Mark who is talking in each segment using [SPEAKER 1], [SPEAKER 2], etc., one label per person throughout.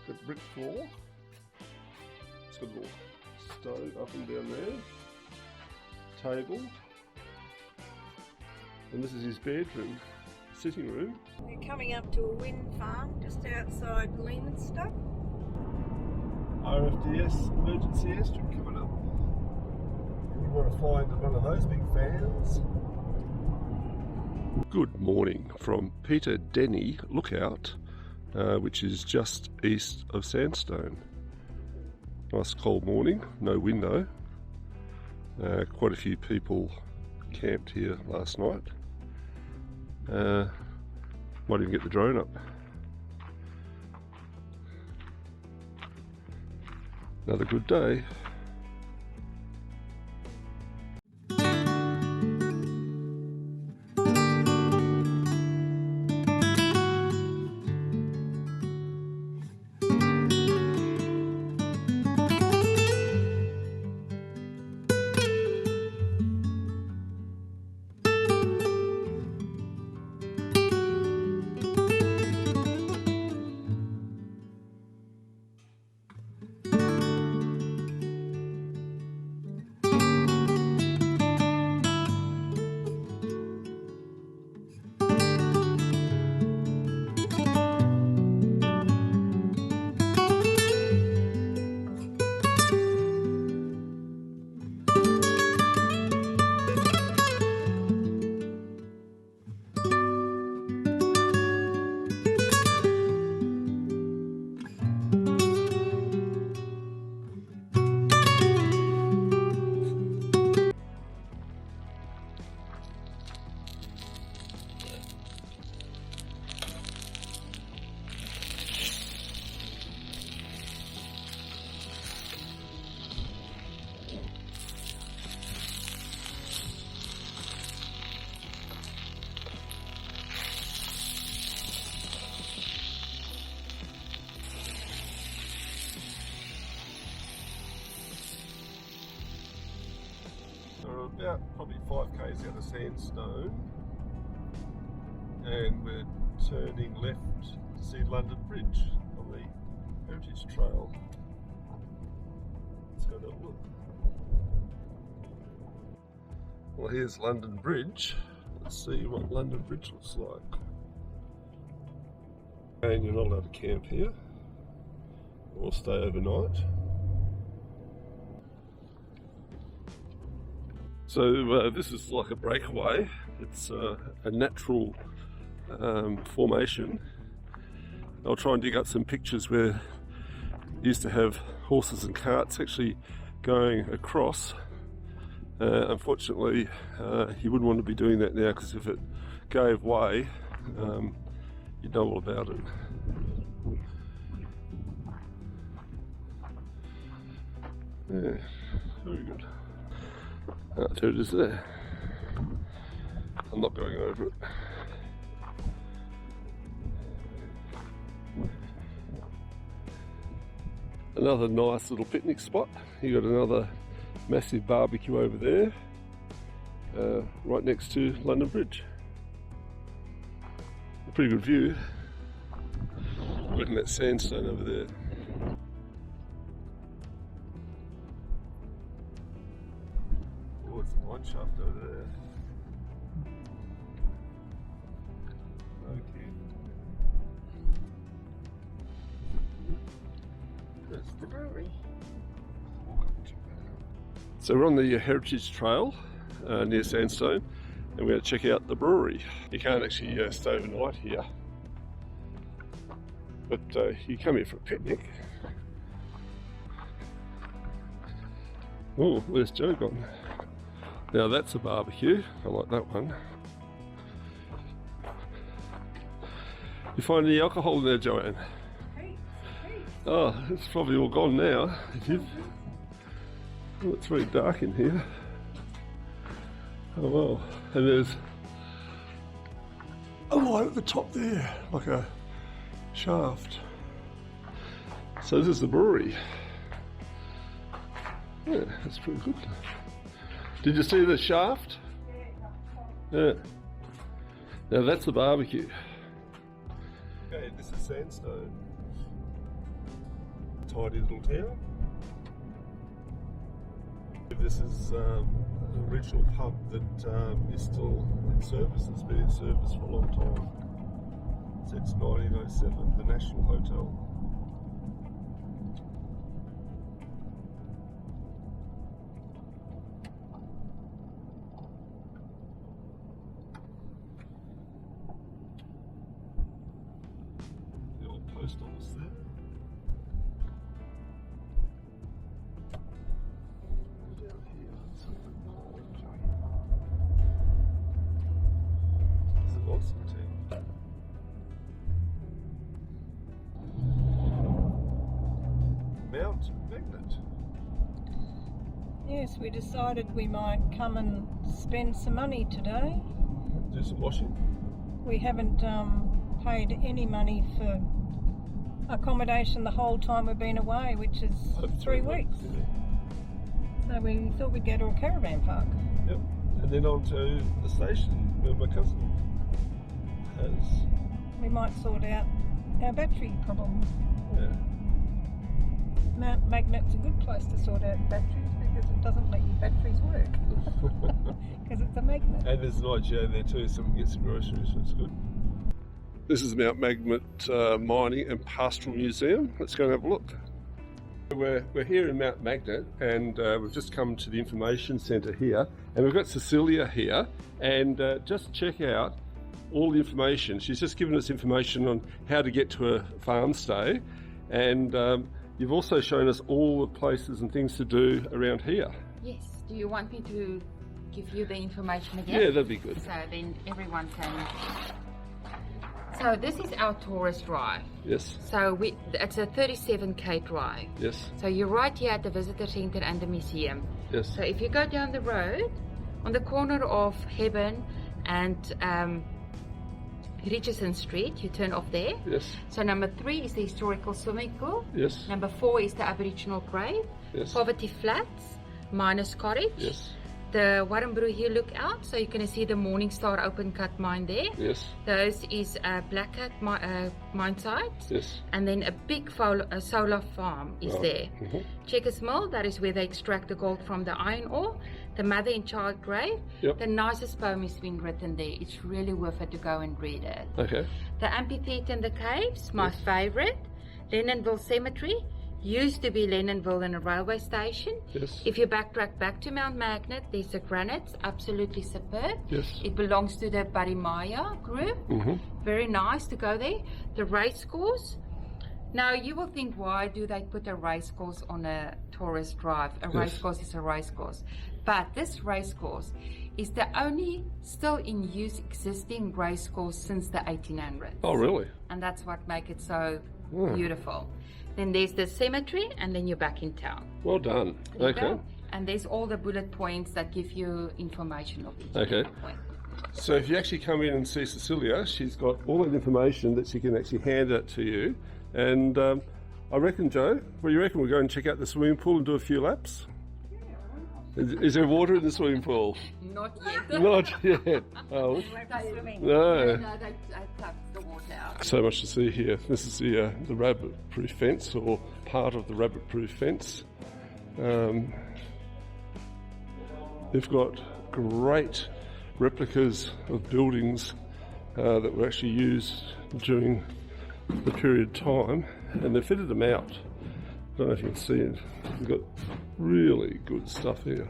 [SPEAKER 1] Got brick floor. It's got a little stove up and down there. Table. And this is his bedroom, sitting room.
[SPEAKER 2] We're coming up to a wind farm just outside Leamington.
[SPEAKER 1] RFDS emergency airstrip coming up. You want to fly into one of those big fans. Good morning from Peter Denny Lookout, which is just east of Sandstone. Nice cold morning, no window. Quite a few people camped here last night. Might even get the drone up. Another good day. We're about probably 5k's out of Sandstone, and we're turning left to see London Bridge on the Heritage Trail. Let's go have a look. Well, here's London Bridge. Let's see what London Bridge looks like. And you're not allowed to camp here or stay overnight. So this is like a breakaway. It's a natural formation. I'll try and dig up some pictures where you used to have horses and carts actually going across. Unfortunately, you wouldn't want to be doing that now, because if it gave way, you'd know all about it. Yeah, very good. There it is there. I'm not going over it. Another nice little picnic spot. You got another massive barbecue over there, right next to London Bridge. A pretty good view. Looking at that sandstone over there. Oh, it's a mine shaft over there. Okay. That's the brewery. So we're on the Heritage Trail near Sandstone, and we're going to check out the brewery. You can't actually stay overnight here, but you come here for a picnic. Oh, where's Joe gone? Now that's a barbecue. I like that one. You find any alcohol in there, Joanne? Oh, it's probably all gone now. Oh, it's very dark in here. Oh well. And there's a light at the top there, like a shaft. So this is the brewery. Yeah, that's pretty good. Did you see the shaft? Yeah. Now that's the barbecue. Okay, this is Sandstone. tidy little town. This is an original pub that is still in service. It's been in service for a long time. Since 1907, the National Hotel. The old post office there. Down here, something called. This is awesome too. Mount Magnet.
[SPEAKER 2] Yes, we decided we might come and spend some money today.
[SPEAKER 1] Do some washing.
[SPEAKER 2] We haven't paid any money for accommodation the whole time we've been away, which is 3 weeks. So we thought we'd go to a caravan park.
[SPEAKER 1] Yep. And then on to the station where my cousin has.
[SPEAKER 2] We might sort out our battery problem.
[SPEAKER 1] Yeah.
[SPEAKER 2] Mount Magnet's a good place to sort out batteries because it doesn't let your batteries work. Because it's a magnet.
[SPEAKER 1] And there's an IGA there too, so we can get some groceries, so it's good. This is Mount Magnet Mining and Pastoral Museum. Let's go and have a look. We're here in Mount Magnet, and we've just come to the information centre here, and we've got Cecilia here, and just check out all the information. She's just given us information on how to get to a farm stay, and you've also shown us all the places and things to do around here.
[SPEAKER 3] Yes. Do you want me to give you the information again?
[SPEAKER 1] Yeah, that'd be good.
[SPEAKER 3] So then everyone can. So this is our tourist drive.
[SPEAKER 1] Yes.
[SPEAKER 3] So it's a 37k drive.
[SPEAKER 1] Yes.
[SPEAKER 3] So you're right here at the visitor centre and the museum.
[SPEAKER 1] Yes.
[SPEAKER 3] So if you go down the road, on the corner of Heaven and Richardson Street, you turn off there.
[SPEAKER 1] Yes.
[SPEAKER 3] So number 3 is the historical swimming pool.
[SPEAKER 1] Yes.
[SPEAKER 3] Number 4 is the Aboriginal grave.
[SPEAKER 1] Yes.
[SPEAKER 3] Poverty Flats, Miners Cottage.
[SPEAKER 1] Yes.
[SPEAKER 3] The Warrumburu Hill Lookout, so you can see the Morning Star open cut mine there.
[SPEAKER 1] Yes.
[SPEAKER 3] Those is Black Cat mine site.
[SPEAKER 1] Yes.
[SPEAKER 3] And then a big solar farm is there.
[SPEAKER 1] Mm-hmm.
[SPEAKER 3] Checkers Mill, that is where they extract the gold from the iron ore. The Mother and Child grave.
[SPEAKER 1] Yep.
[SPEAKER 3] The nicest poem has been written there. It's really worth it to go and read it.
[SPEAKER 1] Okay.
[SPEAKER 3] The amphitheatre and the caves, my favorite. Lennonville Cemetery. Used to be Lennonville and a railway station.
[SPEAKER 1] Yes.
[SPEAKER 3] If you backtrack back to Mount Magnet, there's a granite, absolutely superb.
[SPEAKER 1] Yes.
[SPEAKER 3] It belongs to the Barimaya group.
[SPEAKER 1] Mm-hmm.
[SPEAKER 3] Very nice to go there. The race course. Now you will think, why do they put a race course on a tourist drive? A race course is a race course. But this race course is the only still in use existing race course since the 1800s.
[SPEAKER 1] Oh, really?
[SPEAKER 3] And that's what makes it so beautiful. Then there's the cemetery, and then you're back in town.
[SPEAKER 1] Well done.
[SPEAKER 3] There you
[SPEAKER 1] Okay.
[SPEAKER 3] go. And there's all the bullet points that give you information of each
[SPEAKER 1] Okay.
[SPEAKER 3] bullet point.
[SPEAKER 1] So if you actually come in and see Cecilia, she's got all that information that she can actually hand out to you. And I reckon, Joe, what do you reckon? We'll go and check out the swimming pool and do a few laps? Is there water in the swimming pool?
[SPEAKER 3] Not yet.
[SPEAKER 1] Not yet. Oh,
[SPEAKER 2] Swimming.
[SPEAKER 1] no.
[SPEAKER 3] No, they plucked the water out.
[SPEAKER 1] So much to see here. This is the rabbit-proof fence, or part of the rabbit-proof fence. They've got great replicas of buildings that were actually used during the period of time, and they fitted them out. I don't know if you can see it. They've got really good stuff here.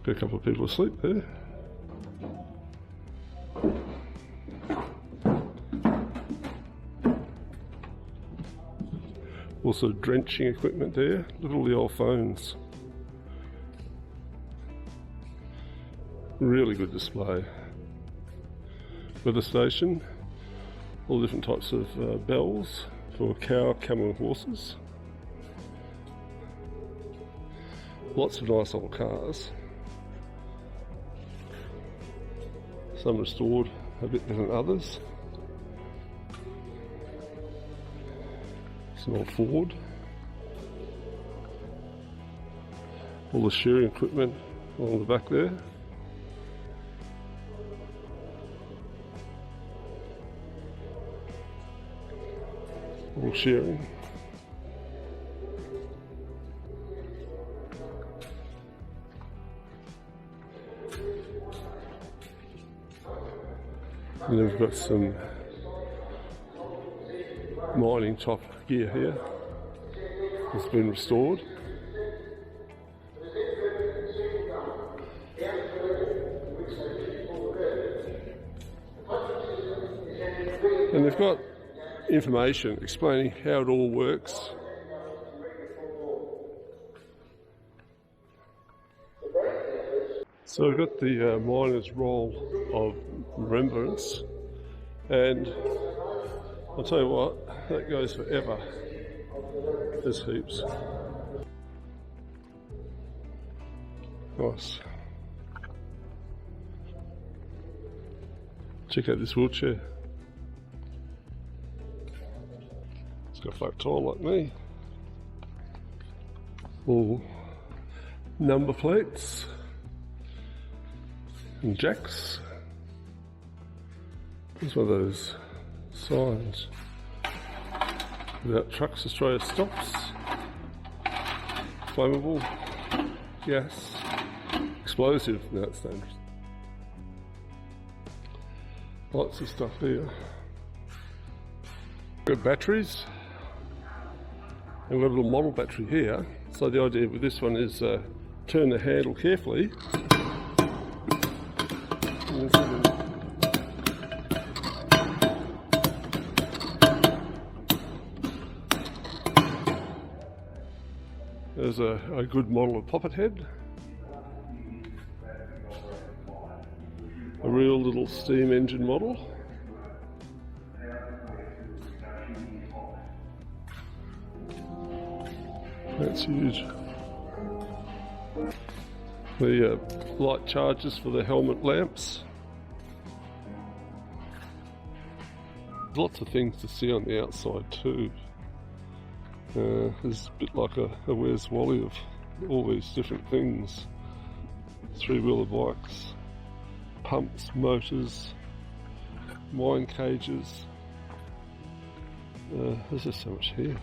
[SPEAKER 1] Got a couple of people asleep there. Also drenching equipment there. Look at all the old phones. Really good display. Weather station. All different types of bells for cow, camel and horses. Lots of nice old cars. Some restored a bit better than others. Some old Ford. All the shearing equipment along the back there. all sharing. And then we've got some mining type gear here. It's been restored. And they've got information explaining how it all works. So we've got the miner's roll of remembrance, and I'll tell you what, that goes forever. There's heaps. Nice. Check out this wheelchair. It's got a flat tire like me. All number plates and jacks. There's one of those signs. Without trucks, Australia stops. Flammable, gas, explosive. No, it's dangerous. Lots of stuff here. Got batteries. And we've got a little model battery here. So the idea with this one is turn the handle carefully. There's a good model of poppet head. A real little steam engine model. That's huge. The light charges for the helmet lamps. Lots of things to see on the outside too. There's a bit like a Where's Wally of all these different things. Three-wheeler bikes, pumps, motors, wine cages. There's just so much here.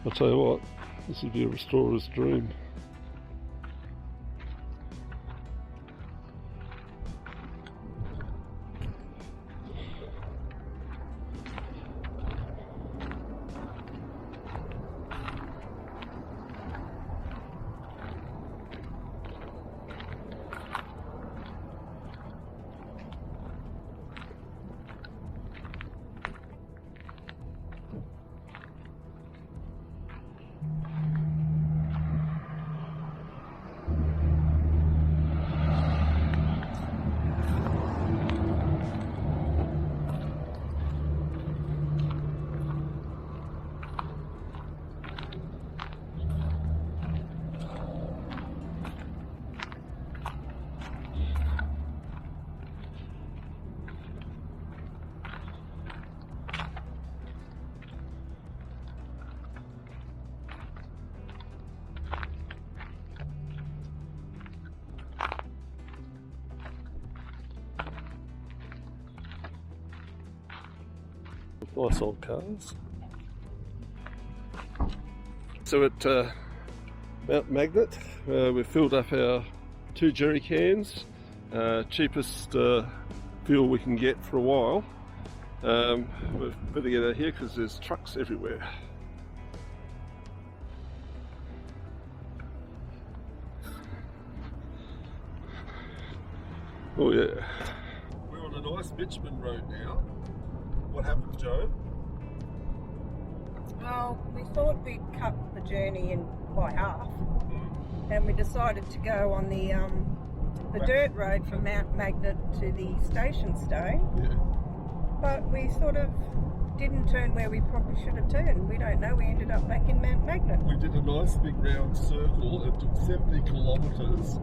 [SPEAKER 1] I'll tell you what, this would be a restorer's dream. Nice old cars. So at Mount Magnet, we've filled up our 2 jerry cans, cheapest fuel we can get for a while. We better get out here because there's trucks everywhere. Oh yeah. We're on a nice bitumen road now. What happened, Joe?
[SPEAKER 2] Well, we thought we'd cut the journey in by half, and we decided to go on the dirt road from Mount Magnet to the Station Stone.
[SPEAKER 1] Yeah.
[SPEAKER 2] But we sort of didn't turn where we probably should have turned. We don't know. We ended up back in Mount Magnet.
[SPEAKER 1] We did a nice big round circle. It took 70 kilometres.